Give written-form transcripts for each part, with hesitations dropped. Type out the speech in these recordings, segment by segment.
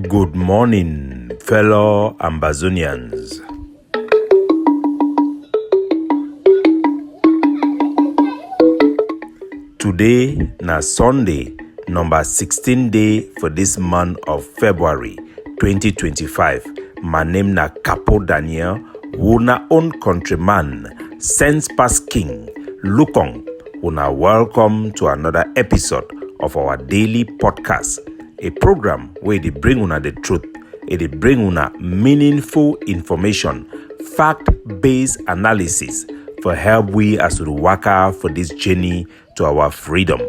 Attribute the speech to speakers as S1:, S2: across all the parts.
S1: Good morning, fellow Ambazonians. Today na Sunday, number 16 day for this month of February 2025. My name na Capo Daniel, una own countryman, sense past king. Lukong, una welcome to another episode of our daily podcast. A program where they bring una the truth, they bring una meaningful information, fact-based analysis for help we as we work out for this journey to our freedom.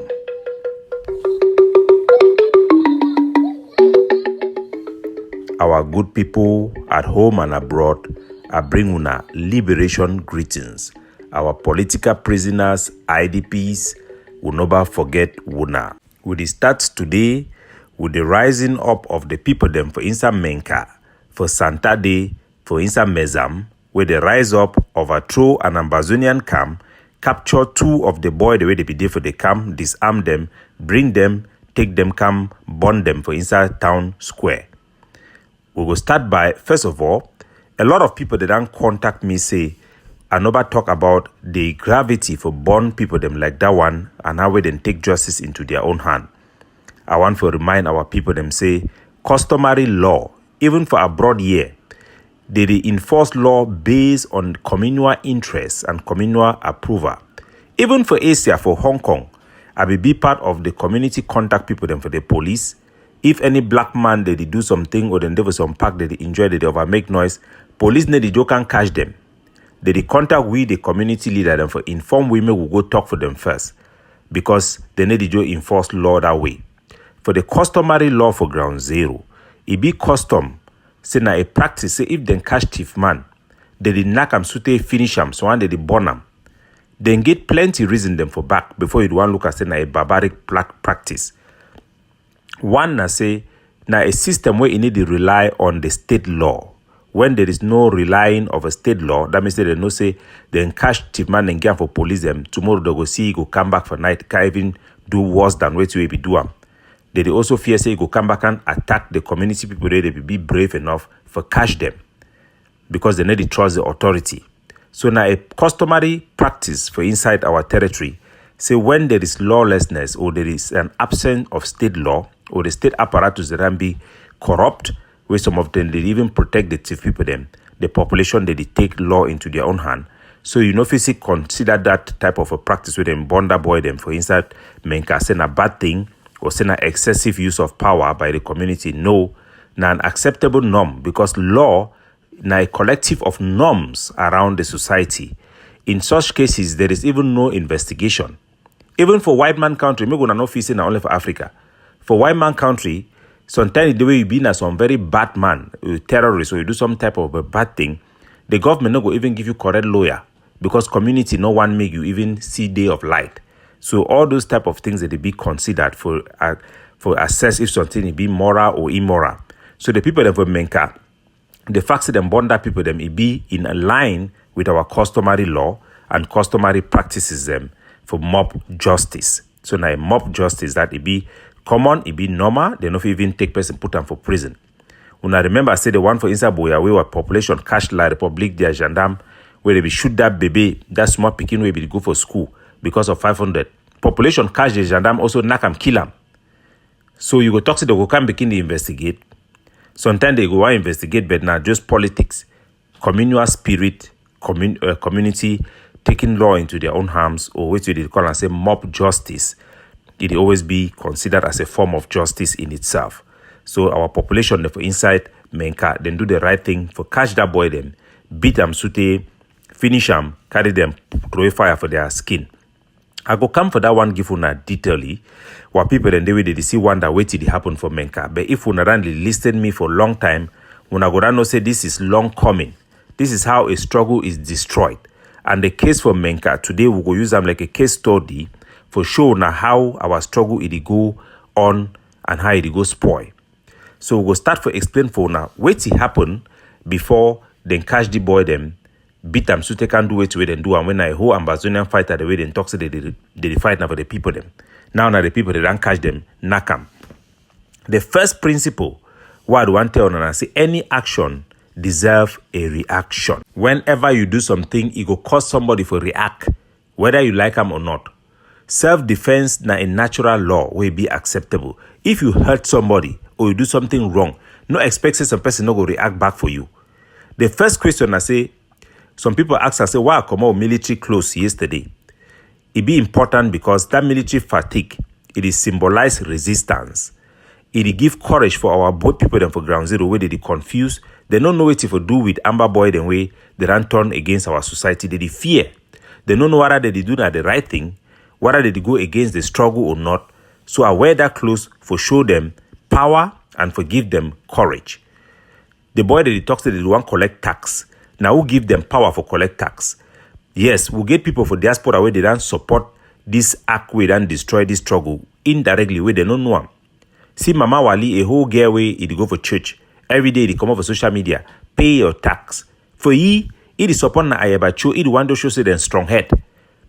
S1: Our good people at home and abroad, I bring una liberation greetings. Our political prisoners, IDPs, will never forget una. We start today with the rising up of the people them for inside MENKA, for Santa Day, for inside Mezam, where they rise up, overthrow an Ambazonian camp, capture two of the boys the way they be there for the camp, disarm them, bring them, take them camp, burn them for inside town square. We will start by, first of all, a lot of people that don't contact me say, I never talk about the gravity for burn people them like that one and how we then take justice into their own hand. I want to remind our people them say, customary law, even for abroad here, they enforce law based on communal interests and communal approval. Even for Asia, for Hong Kong, I will be part of the community contact people them for the police. If any black man they do something or then there was some park they enjoy, they over make noise, police need the can catch them. They contact we the community leader them for inform women will go talk for them first because they need to enforce law that way. For the customary law for ground zero, it be custom, say na a practice, say if they catch thief man, they knock am sute finish am, so one they burn am. Then get plenty reason them for back before you want look at say na a barbaric practice. One na say na a system where you need to rely on the state law. When there is no relying of a state law, that means they no say they catch thief man and get for police them. Tomorrow they go see go come back for night, can't even do worse than what you be do am. They also fear say go come back and attack the community people. They be brave enough for catch them because they need to trust the authority. So now a customary practice for inside our territory, say when there is lawlessness or there is an absence of state law or the state apparatus that can be corrupt, where some of them they even protect the thief people them, the population they take law into their own hand. So you know physically consider that type of a practice with them bonder boy them for inside MENKA say a bad thing or say an excessive use of power by the community. No, na an acceptable norm because law na a collective of norms around the society. In such cases, there is even no investigation. Even for white man country, me gonna no feel na only for Africa. For white man country, sometimes the way you be as some very bad man, terrorist, or you do some type of a bad thing, the government no go even give you correct lawyer because community no one make you even see day of light. So all those type of things that they be considered for assess if something be moral or immoral. So the people that for MENKA, the fact that them bond people them it be in a line with our customary law and customary practices them for mob justice. So now mob justice that it be common, it be normal. They don't even take person put them for prison. When I remember I said the one for inside Boya where population cash la Republic their gendarme where they be shoot that baby that small picking way be go for school. Because of 500. Population catch the gendarme also knock and kill them. So you go talk to the go come begin to investigate. Sometimes they go and investigate, but now just politics, communal spirit, community taking law into their own hands, or what they call and say mob justice. It always be considered as a form of justice in itself. So our population for inside MENKA, then do the right thing for catch that boy them, beat them, sute, finish them, carry them, throw fire for their skin. I go come for that one give una detailedly what people then they will they see one that waited to happen for MENKA. But if una randomly listed me for a long time, una go down no say this is long coming. This is how a struggle is destroyed. And the case for MENKA today we go use them like a case study for show now how our struggle it go on and how it go spoil. So we go start for explain for now wait it happen before then catch the boy them. Beat them so they can do it with and do and when I whole Ambazonian fighter the way they talk so they fight now for the people them. Now the people they don't catch them, knock them. The first principle What I want to tell you, say any action deserve a reaction. Whenever you do something, it will cause somebody to react, whether you like them or not. Self-defense na a natural law will be acceptable. If you hurt somebody or you do something wrong, no expect some person no go react back for you. The first question I say, some people ask, I say, why I come out military clothes yesterday? It be important because that military fatigue, it is symbolize resistance. It give courage for our boat people them for ground zero where they confuse. They don't know what to do with Amber Boy the way they run turn against our society. They fear. They don't know whether they do the right thing, whether they go against the struggle or not. So I wear that clothes for show them power and for give them courage. The boy that they talk to, they want collect tax. Now who give them power for collect tax? Yes, we'll get people for diaspora where they don't support this act, we don't destroy this struggle indirectly where they don't know them. See Mama Wali, a whole girl way it go for church. Every day they come over social media, pay your tax. For ye, it is upon na ayabacho, it want to show say them strong head.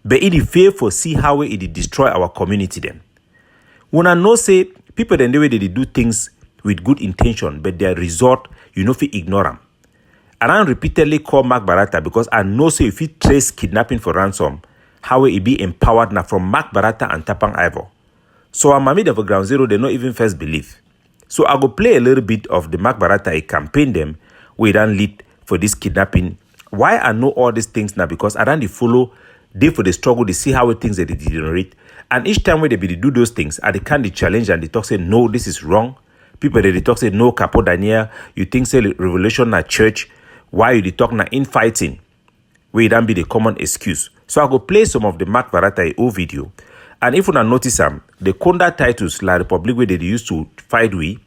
S1: But it is fair for see how it destroy our community then. When I know say people then the way they do things with good intention, but their result, you know, if you ignore them. And I repeatedly call Mark Barata because I know say if he trace kidnapping for ransom, how it be empowered now from Mark Barata and Tapang Ivor. So I'm amid of ground zero, they not even first believe. So I go play a little bit of the Mark Barata, I campaign them, we don't lead for this kidnapping. Why I know all these things now? Because I don't follow, they for the struggle, they see how things they degenerate. And each time when they do those things, they can't challenge and they talk say, no, this is wrong. People they talk say, no, Capo Daniel, you think say revolution na church, why you talk na infighting? Where it don't be the common excuse. So I go play some of the Mark Barata O video. And if you not notice the Konda titles La Republic where they used to fight we,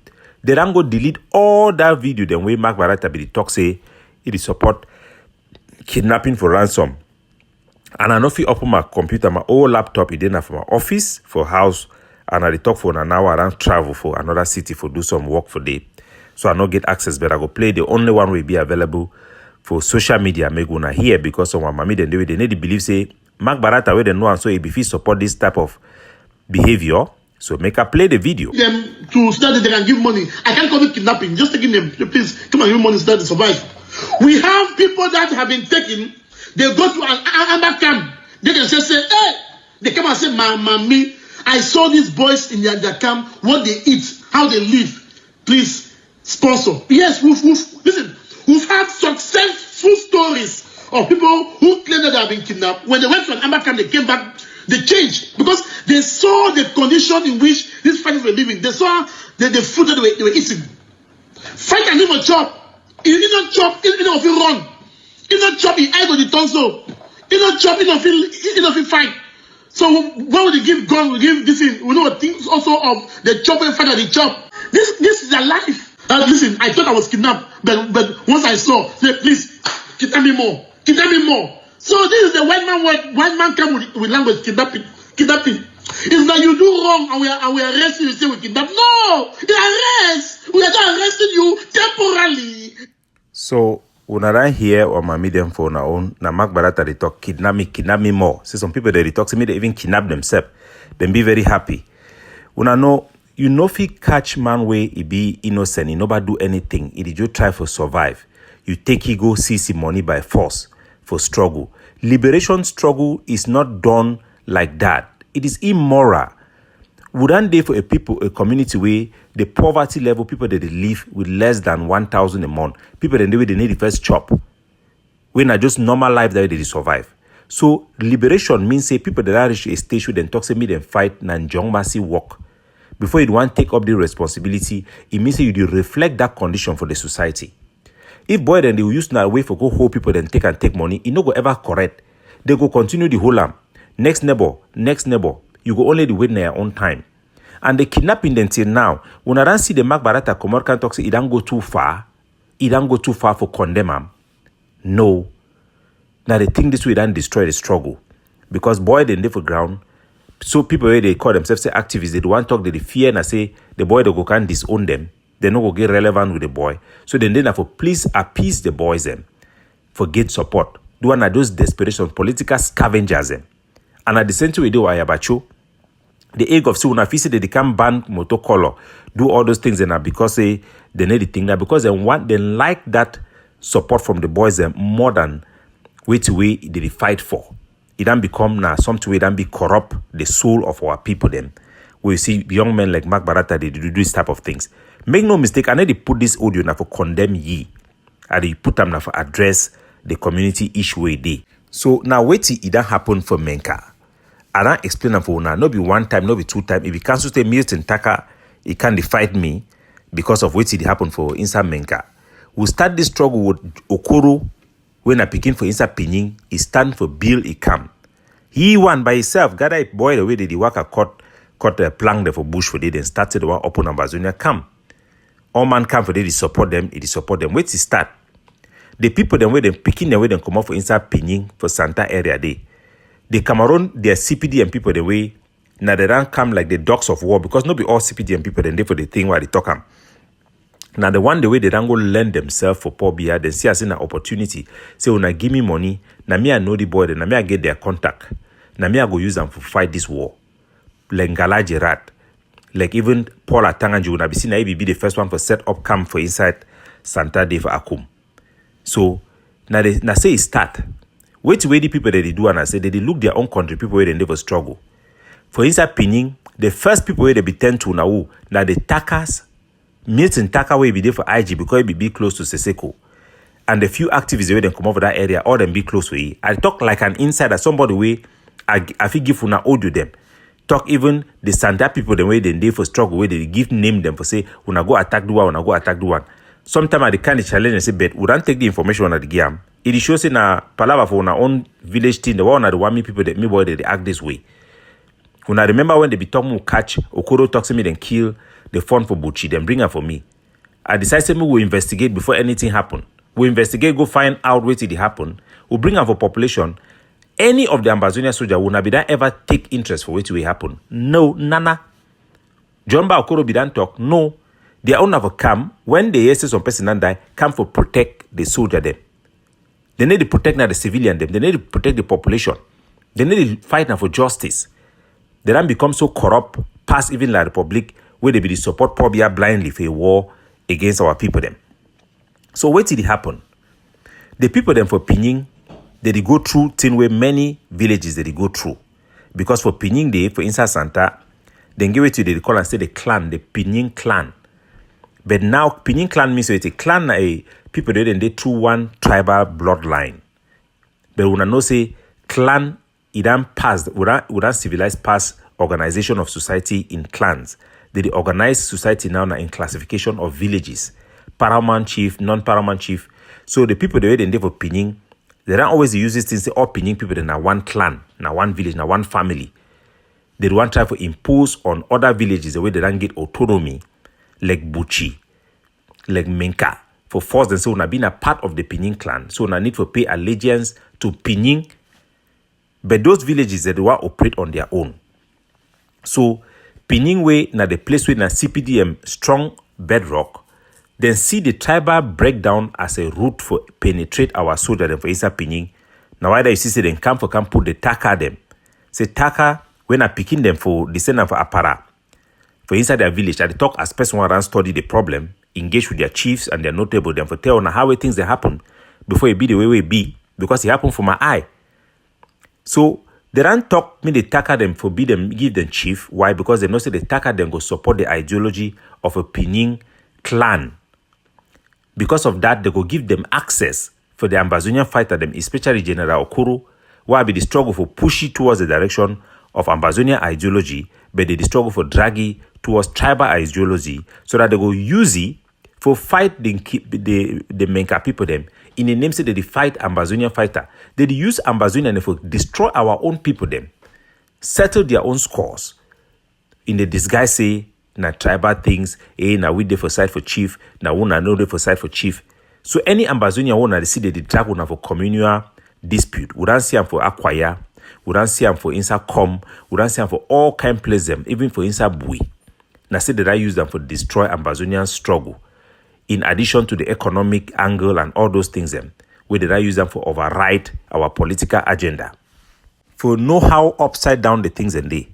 S1: they don't go delete all that video then way Mark Barata be the talk say it is support kidnapping for ransom. And I know if you open my computer, my old laptop, it didn't for my office, for house, and I talk for an hour and travel for another city for do some work for day. So I not get access, but I go play the only one will be available for social media. Me go na here because someone mammy then they need to believe say Mark Barata where they know and so if he support this type of behavior. So make her play the video.
S2: Them to start that they can give money. I can't call it kidnapping. Just taking them, please come and give money so that they survive. We have people that have been taken. They go to an Amber camp. They can just say, hey, they come and say, mommy, I saw these boys in their camp, what they eat, how they live. Please sponsor. Yes, listen, we've had successful stories of people who claim that they have been kidnapped. When they went to an Amber camp, they came back, they changed because they saw the condition in which these fighters were living. They saw the food that they were eating. Fight and even chop. You don't chop, you don't feel run. You don't chop, you eye on the tonsil. You don't chop, you don't feel fight. So why would they give gun? We give this thing. We know things also of the chop and fight and the chop. This is their life. Listen, I thought I was kidnapped, but once I saw, say, please, kidnap me more. Kidnap me more. So this is the white man word. White man come with language kidnapping. It's that you do wrong and we arrest you. You say we kidnap. No, they arrest. We are just arresting you temporarily.
S1: So when I hear or my medium for our own, na Mark Barata they talk kidnap me more. See some people they talk to me they even kidnap themselves. Then be very happy. When I know you know if he catch man way he be innocent, he nobody do anything. He just try for survive. You take he go seize money by force for struggle. Liberation struggle is not done like that. It is immoral. Wouldn't they for a community where the poverty level, people that they live with less than 1,000 a month, people that they need the first chop. When not just normal life that they survive. So liberation means say people that are reach a stage where they talk to me, then fight and young massive work. Before you want to take up the responsibility, it means that you do reflect that condition for the society. If boy then they will use that way for go hold people then take money, it no go ever correct. They go continue the whole next neighbor. You go only the wait in your own time. And the kidnapping then till now, when I don't see the Mark Barata come out can talk say it don't go too far. It don't go too far for condemn him. No. Now they think this way don't destroy the struggle. Because boy then they for ground. So people where they call themselves say activists, they don't want to talk, they fear and I say the boy they go can disown them. They no go get relevant with the boy. So then have to please appease the boys them. For get support. Do one of those desperation political scavengers them. And at the same time we do Ayabacho. The egg of say una feel say they can ban motor color, do all those things, and because say they need the thing that because they like that support from the boys more than which way they fight for. It then become now something way then be corrupt the soul of our people then. We see young men like Mark Barata, they do this type of things. Make no mistake, I need to put this audio now for condemn ye. And they put them now for address the community issue way day. So now wait till it don't happen for Menka. I don't explain them for now. Not be one time, not be two time. If you cancel the Milton Taka, it can't fight me because of what it happened for inside Menka. We start this struggle with Okoro when I begin for inside Pinyin. He stand for Bill Ikam. He won by himself. Gather a boy the way they work a cut a plank there for bush for they then started the one upon Ambazonian camp. All man come for they support them. It support them. Wait to start. The people them where they picking the way they come out for inside Pinyin for Santa area day. The Cameroon, their CPD and people the way now they don't come like the dogs of war because not be all CPD and people then they for the thing where they talk them. Now the one the way they don't go lend themselves for poor beer, they see as in an opportunity. Say when I give me money, now me I know the boy, then now me I get their contact. Now me I go use them to fight this war. Like Ngala Gerard, like even Paul Atanganju, now be seen be the first one for set up camp for inside Santa Day for Akum. So now they now say it start. Wait to wait the people that they do and I say they look their own country people where they never struggle. For inside Pinyin, the first people where they be tend to now the Takas, Milton Taka where be there for IG because it be close to Seseko. And the few activists where they come over that area, all them be close to it. I talk like an insider, somebody way I feel give una audio them. Talk even the Santa people the way they for struggle where they give name them for say una go attack the one, una go attack the one. Sometimes I kind of challenge and say, but we don't take the information on the game. It shows in a palava for our own village team, the one of the one people that me boy they act this way. When I remember when they be talking catch Okoro talks to me then kill the phone for Buchi, then bring her for me. I decided we will investigate before anything happen. We investigate, go find out what did happen. We bring her for population. Any of the Ambazonian soldier will not be that ever take interest for what will happen. No, nana. John Ba Okoro be done talk. No. They own have a come when they say some person and die, come for protect the soldier them. They need to protect now the civilian them. They need to protect the population. They need to fight now for justice. They don't become so corrupt, past even like the Republic, where they be the support probably blindly for a war against our people them. So what did it happen? The people them for Pinyin, they go through thing where many villages they go through. Because for Pinyin Day, for inside Santa, they give it to they call and say the clan, the Pinyin clan. But now Pinyin clan means it's a clan a people they through one tribal bloodline. But when I know say clan it don't pass, without civilized past organization of society in clans. They organize society now in classification of villages. Paramount chief, non-paramount chief. So the people the way they for Pinyin, they don't always use this thing say all Pinyin people in one clan, now one village, now one family. They want to try to impose on other villages the way they don't get autonomy. Like Buchi, like Menka, for force them so na being a part of the Pinyin clan, so na need to pay allegiance to Pinyin. But those villages that they want to operate on their own. So Pinyin way na the place where na CPDM strong bedrock, then see the tribal breakdown as a route for penetrate our soldiers them for inside Pinyin. Now why you see say them come put the Taka them. Say Taka when I picking them for descend for Apara. For inside their village, I talk as person one study the problem, engage with their chiefs and their notable, them for tell on how things they happen before it be the way it be, because it happened for my eye. So they don't talk me they taka them for be them give them chief. Why? Because they know say they taka them go support the ideology of a Pinyin clan. Because of that, they go give them access for the Ambazonian fighter them, especially General Okoro, why be the struggle for pushy towards the direction of Ambazonian ideology, but they struggle for draggy towards tribal ideology, so that they go use it for fight the Menka people them. In the name say they fight Ambazonian fighter. They use Ambazonian for destroy our own people them, settle their own scores. In the disguise say na tribal things, na we dey for side for chief, na una no dey for side for chief. So any Ambazonian one they see they drag una for communal dispute. We don't see them for acquire. We don't see them for inside com. We don't see them for all kind places them, even for inside bui. Now say that I use them for destroy Ambazonian struggle. In addition to the economic angle and all those things them, where did I use them for override our political agenda? For know how upside down the things and they.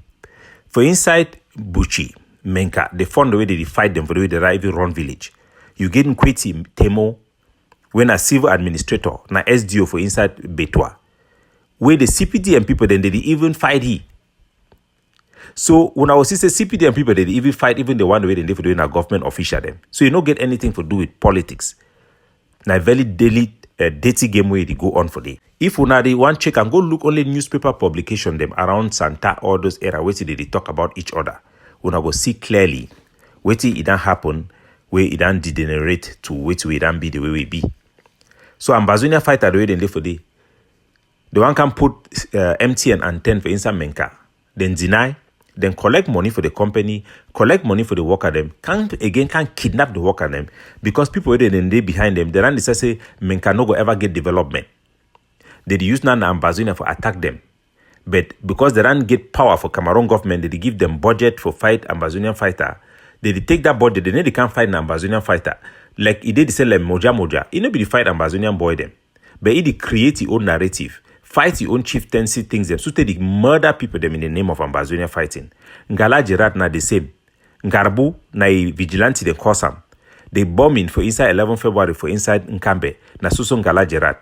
S1: For inside Buchi, Menka, the fund the way they fight them for the way they even run village. You get in Kweti Temo when a civil administrator, na SDO for inside Betwa. Where the CPD and people then they even fight he. So when I was say CPD and people they even fight even the one way they for doing a government official them. So you don't get anything to do with politics. Now very daily dirty game way they go on for day. If una they want check and go look only newspaper publication them around Santa or those era where they talk about each other. Una go see clearly where it don't happen, where it don't degenerate to which we don't be the way we be. So Ambazonian fighter the way they live for day. The one can put MTN and 10 for inside Menka, then deny, then collect money for the company, collect money for the worker them, can kidnap the worker them because people then they behind them, they don't say Menka no go ever get development. They use now Ambazonia for attack them. But because they don't get power for Cameroon government, they give them budget for fight Ambazonian fighter. They take that budget, they can't fight an Ambazonian fighter. Like he did say like Moja. He no be the fight Ambazonian boy them. But he create his own narrative. Fight your own chieftaincy things them. So they murder people them in the name of Ambazonian fighting. Ngala Gerard na the same. Ngarbu na vigilante they cause them. They bombing for inside 11 February for inside Nkambe. Na suso Ngala Gerard.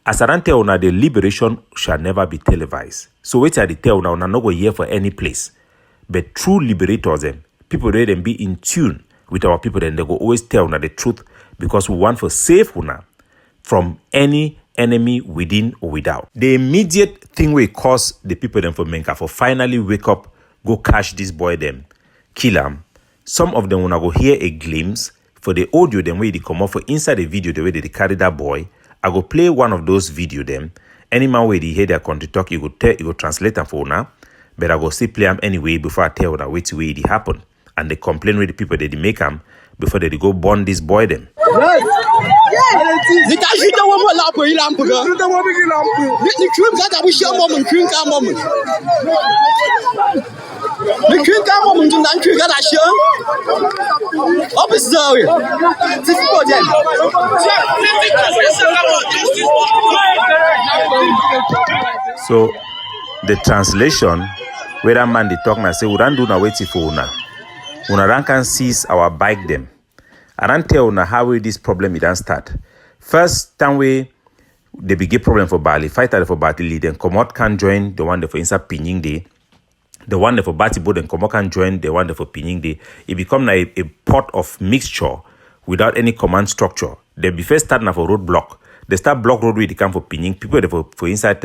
S1: As Arante una the liberation shall never be televised. So wait till the tell una no go here for any place. But true liberators them, people ready and be in tune with our people, then they go always tell una the truth because we want for save una from any enemy within or without. The immediate thing will cause the people them for Menka for finally wake up, go catch this boy them, kill them. Some of them wanna go hear a glimpse for the audio them way they come up for inside the video the way they carry that boy. I go play one of those video them. Any man where they hear their country talk, you go translate them for now. But I go still play them anyway before I tell that which way it happen. And they complain with the people that they make them before they go burn this boy them. So the translation where that man they talk and say we don't do na waiting for una. Una can seize our bike them. I don't tell una how this problem it don't start. First time we they begin problem for Bali, fighter for Bali, then come out can join the one that for inside Pinying Day. The one that for Batibo then come out can join the one that for Pinying Day. It become like a pot of mixture without any command structure. They be first starting for roadblock. They start block road where they come for Pinying. People that for inside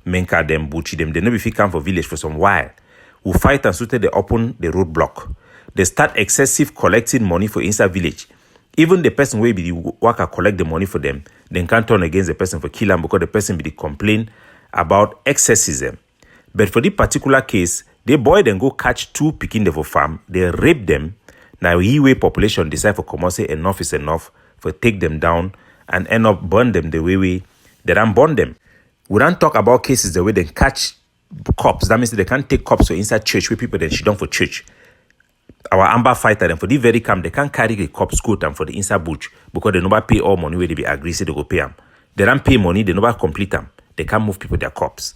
S1: Menka them, Buchi them, they never fit come for village for some while. We fight and so they open the roadblock. They start excessive collecting money for inside village. Even the person where be the worker collect the money for them, then can't turn against the person for kill them because the person be the complain about excessism. But for this particular case, the boy then go catch two picking them for farm, they rape them. Now he way population decide for come say enough is enough for take them down and end up burn them the way they don't burn them. We don't talk about cases the way they catch cops. That means they can't take cops for inside church where people then shit down for church. Our Amber fighter them for the very camp they can't carry the cops go them for the inside bush because they never pay all money where they be agree say they go pay them. They don't pay money, they never complete them. They can't move people their cops.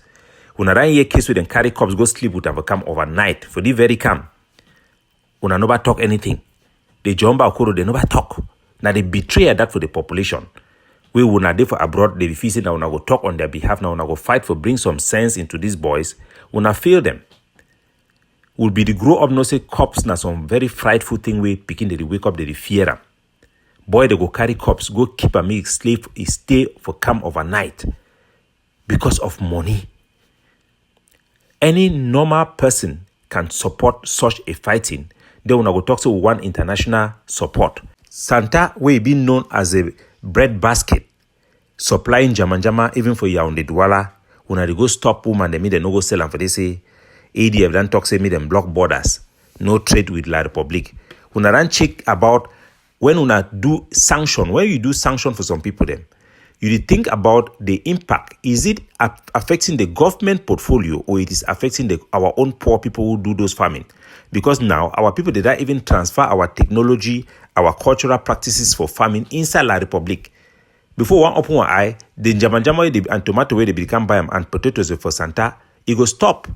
S1: When I hear case where they carry cops go sleep with them for come overnight for the very camp. When I never talk anything. They jump out, they never talk. Now they betray that for the population. We will not there for abroad, they be facing now, go talk on their behalf now, go fight for bring some sense into these boys. We not fail them. Will be the grow up no say cops na some very frightful thing way picking they wake up they fear them. Boy they go carry cops, go keep a make slave, stay for camp overnight because of money. Any normal person can support such a fighting. They will go talk to one international support. Santa will be known as a bread basket, supplying jama even for Yaoundé Douala. When they go stop woman, they no go sell them for they say ADF then talk say me them block borders, no trade with La Republic. When I then check about when una do sanction, when you do sanction for some people them, you think about the impact. Is it affecting the government portfolio or it is affecting our own poor people who do those farming? Because now our people did not even transfer our technology, our cultural practices for farming inside La Republic. Before one open one eye, the jama and tomato where they become buy them and potatoes for Santa, it go stop.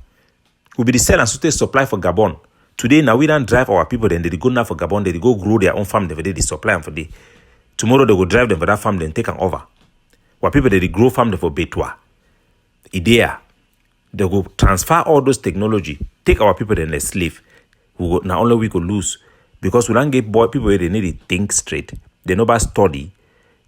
S1: will be the sell and suit supply for Gabon. Today, now we don't drive our people, then they go now for Gabon, they go grow their own farm, they supply them for day. Tomorrow they go drive them for that farm, then take them over. What people they grow farm them for Betwa. Idea. They go transfer all those technology, take our people then they slave. Now only we could lose. Because we don't get people where they need to think straight. They know about study.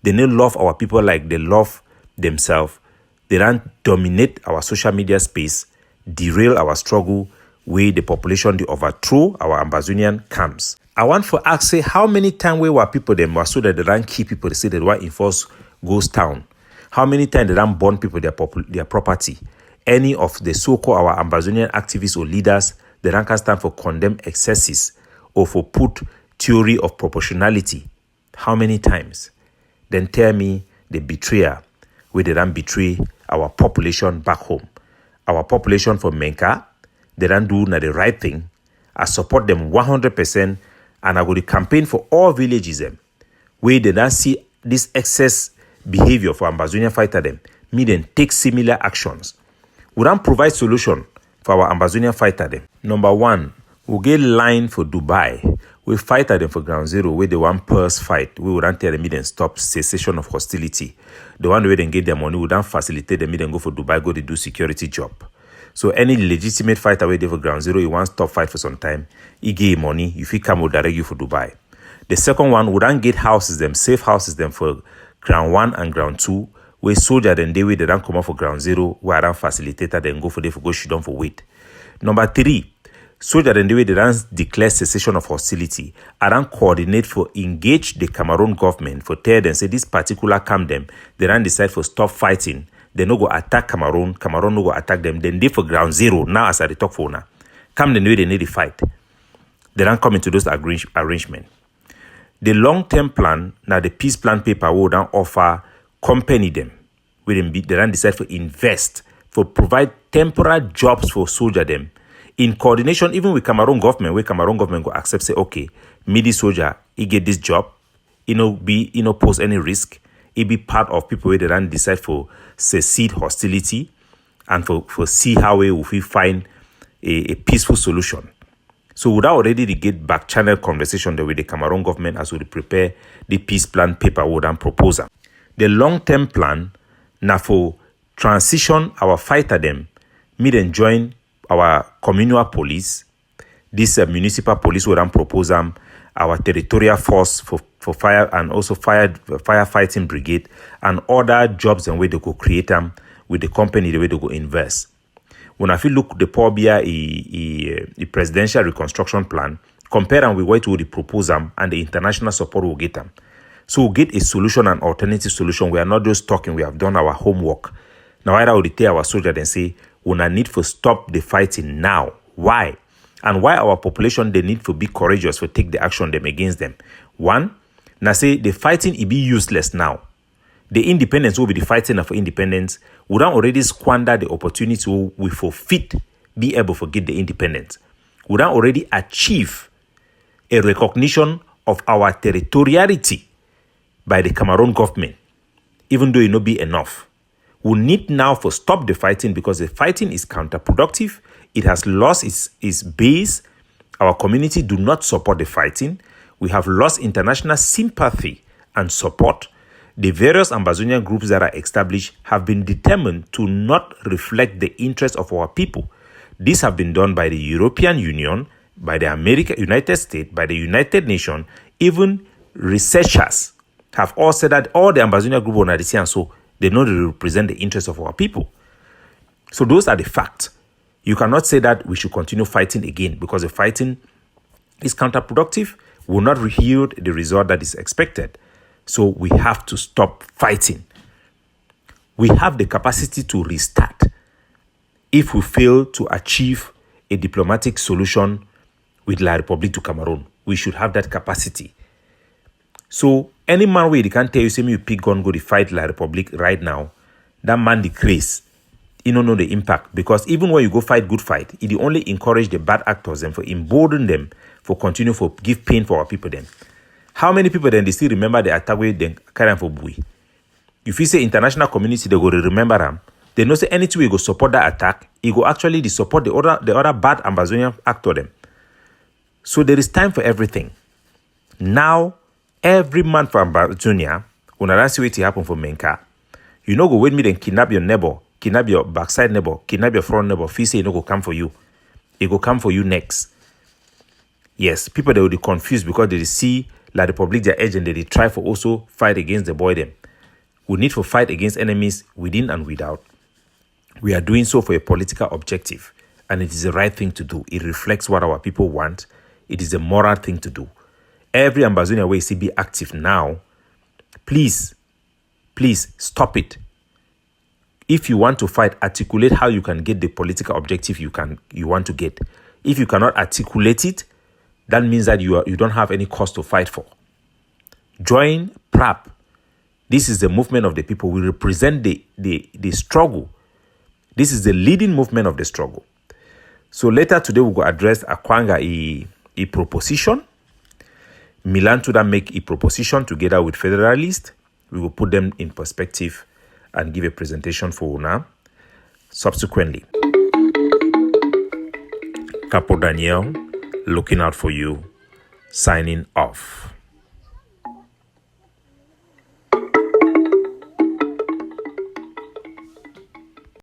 S1: They need love our people like they love themselves. They don't dominate our social media space, derail our struggle, where the population they overthrow our Ambazonian camps. I want to ask, say, how many times were people them were so that they don't keep people, they say they want enforce ghost town? How many times they don't burn people their property? Any of the so-called our Ambazonian activists or leaders, they don't stand for condemn excesses or for put theory of proportionality. How many times? Then tell me the betrayer where they don't betray our population back home. Our population for MENKA, they don't do the right thing. I support them 100%, and I go to campaign for all villages them where they don't see this excess behavior for Ambazonian fighter them. Me then take similar actions. We don't provide solution for our Ambazonian fighter them. Number one, we get line for Dubai. We fight them for ground zero where they want purse fight. We would not tell them then stop cessation of hostility. The one where they get their money, we don't facilitate them then go for Dubai, go to do security job. So any legitimate fighter where they for ground zero, you want stop fight for some time, he give money, if he come will direct you for Dubai. The second one, we don't get houses them, safe houses them for ground 1 and ground 2, where soldier then they don't come up for ground zero, where I don't facilitate then go for they for go shoot down for wait. Number 3, soldier then they don't declare cessation of hostility. I don't coordinate for engage the Cameroon government for tell them say this particular camp them, they don't decide for stop fighting. They no go attack Cameroon no go attack them. Then they for ground zero. Now as I talk for now, come the way they need to fight. They don't come into those arrangement. The long-term plan, now the peace plan paper will don't offer company them. They don't decide for invest, for provide temporary jobs for soldier them. In coordination, even with Cameroon government, where Cameroon government go accept, say, okay, me this soldier, he get this job, pose any risk. It be part of people where they don't decide for secede hostility and for see how we will find a peaceful solution. So without already the get back channel conversation with the Cameroon government as we prepare the peace plan paper and proposal. The long-term plan now for transition our fighter them, me then join our communal police, this municipal police would propose our territorial force for fire and also firefighting brigade and other jobs and way they could create them with the company the way they go invest. When I feel look the poor beer a presidential reconstruction plan, compare them with what we propose them and the international support will get them. So we'll get a solution, an alternative solution. We are not just talking, we have done our homework. Now either we tell our soldiers and say, we need to stop the fighting now. Why? And why our population they need to be courageous to take the action them against them. One, now say the fighting it be useless now. The independence will be the fighting for independence. We don't already squander the opportunity we forfeit be able to get the independence. We don't already achieve a recognition of our territoriality by the Cameroon government, even though it not be enough. We need now to stop the fighting because the fighting is counterproductive. It has lost its base. Our community do not support the fighting. We have lost international sympathy and support. The various Ambazonian groups that are established have been determined to not reflect the interests of our people. These have been done by the European Union, by the United States, by the United Nations. Even researchers have all said that all the Ambazonian group are the same, so they know they represent the interests of our people. So those are the facts. You cannot say that we should continue fighting again because the fighting is counterproductive, will not yield the result that is expected. So we have to stop fighting. We have the capacity to restart if we fail to achieve a diplomatic solution with La République du Cameroon. We should have that capacity. So any man where they can tell you, say me you pick gun go to fight La République right now, that man the craze. You don't know the impact because even when you go fight good fight, it only encourage the bad actors and for embolden them for continue for give pain for our people then. How many people then they still remember the attack where they carry for Bui? If you say international community, they go to remember them. they know say anything we go support that attack, it go actually support the other bad Ambazonian actor them. So there is time for everything. Now, every man for Ambazonia, when I see what happen for Menka, you know go with me then kidnap your neighbor, kidnap your backside neighbor, kidnap your front neighbor, feel say it no go come for you. It go come for you next. Yes, people they will be confused because they see like the public their agent, they try for also fight against the boy them. We need to fight against enemies within and without. We are doing so for a political objective, and it is the right thing to do. It reflects what our people want. It is a moral thing to do. Every Ambazonian way see be active now. Please stop it. If you want to fight, articulate how you can get the political objective you want to get. If you cannot articulate it, that means that you don't have any cause to fight for. Join PRAP. This is the movement of the people. We represent the struggle. This is the leading movement of the struggle. So later today we will address Akwanga a proposition. Milan to that make a proposition together with Federalists. We will put them in perspective and give a presentation for Una. Subsequently, Capo Daniel, looking out for you, signing off.